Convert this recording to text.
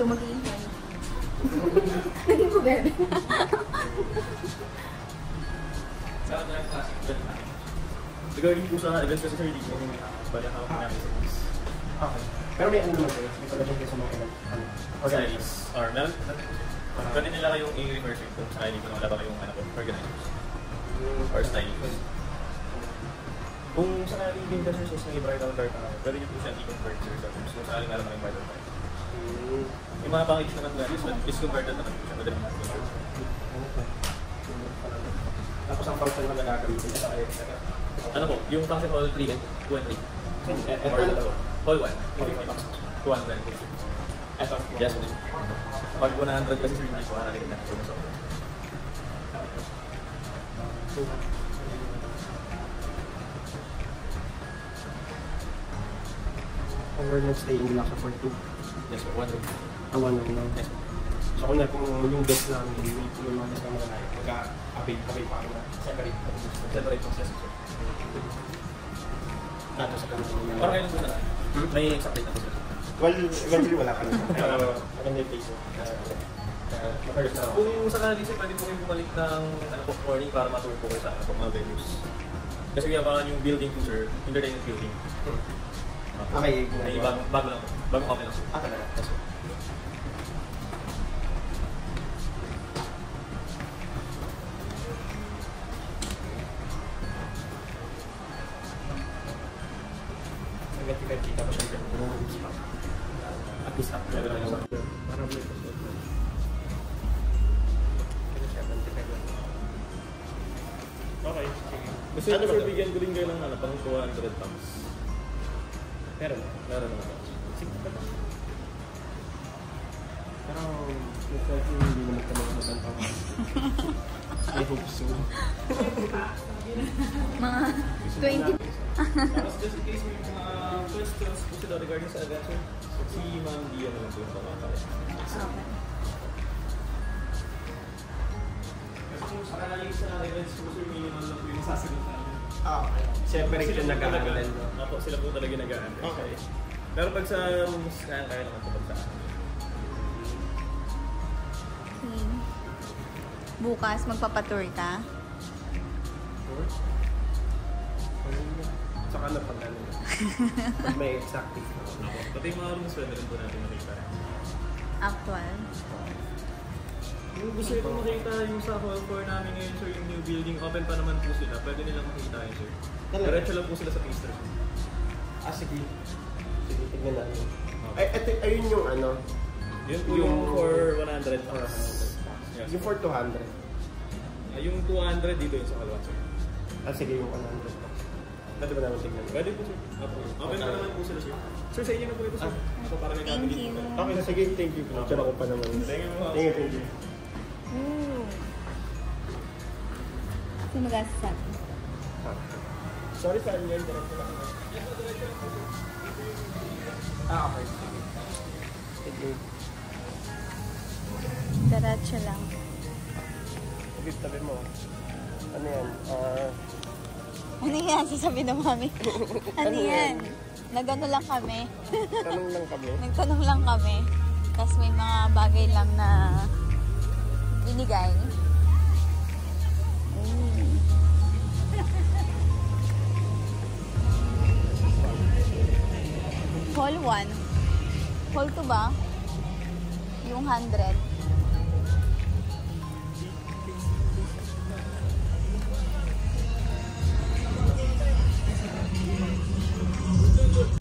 So, mag-iintay. Naging ko, bebe. Sa akin na classic event namin. Regarding po sa events kasi sir, hindi ko bala ako namin sa events. Okay. Pero may ano naman kayo? May pagdating kayo sa mga event? Organizers. Or meron. Pwede nila kayong i-refer to kung saan hindi ko wala ba kayong organizers. Or stylists. Kung sakaling game ka sir, sa isang i-bright out dark hour, pwede nyo po siya i-convert sir sa rooms kung sakaling meron kayong bright out dark. Yung mga package naman na is converted naman po siya. Pwede naman po siya. Tapos ang function na nagagamitin sa ano po, yung function hall 3 and 2 and 3. Or hall 1. 200. Ito? Yes, please. Pag 100 kasi sir, hindi po nalagyan na. Overnight stay in lang siya for 2. Yes, sir. 1 room. 1 room lang. Yes, sir. So kung yung guest namin, yung mga guest namin na magka-abay pa kami na separate. Separate po siya, sir. Tapos sa kanila naman. Parang kayo na may exact rate na po sir. Well, eventually wala ka naman. Maganda yung place. Kung sakali sir, pwede po kayong bumalik ng morning para matour po kayo sa mga venues. Kasi we have yung building po sir, entertainment building. May bago lang po. Bagong open lang sir. Talaga? Yes, sir. Kita ko siya at least up level lang yung parang may pasok na okay, sige. Gusto nyo sir, bigyan ko din kayo ng pang 200 pounds. Meron naman. Sige pa ba? Parang hindi naman ka mga matantang. I hope so. Mga 20. Tapos just in case may mga questions po sila regarding sa event sir, si Ma'am Dia naman po yung pamatawa. Okay. Kasi kung sakali sa events po sir, minimal lang po yung sasagot namin. Okay. Siyempre rin nag-a-handle. Opo, sila po talaga nag-a-handle. Okay. Pero pag sa rooms, kaya naman po pag sa akin. Okay. Bukas, magpapatour ka? Saka na pag ano. May exact date. Pati yung mga rooms, pwede rin po natin makita. Actual? Yung gusto nyo makita yung sa hall 4 namin ngayon sir, yung new building, open pa naman po sila. Pwede nilang makita yun sir. Diretso lang po sila sa pastry. Sige. Sige, tignan natin. Ay, ayun yung ano. Yun po yung for 100 pounds. Yes. Yung for 200. Yung 200 dito yung sa kalwa sir. Sige, yung 100. Pwede ba naman tignan? Pwede po sir. Open pa naman po sila sir. Sir, sa inyo na po ito sir. So, para may Thank kapilin you. po. Okay, sige, thank you. Pinagtira ko pa naman. Thank you po. Thank you. Ooh. Sino mag-asasap? Sorry sa inyo, diretso lang ako. Okay. Thank you. Diretso lang. Tabi mo. Ano yan? Ano yan? Sasabi ng mami. Ano yan? Nagano lang kami. Tanong lang kami. Nagtanong lang kami. Tapos may mga bagay lang na binigay. Hall 1. Hall 2 ba? Yung 100.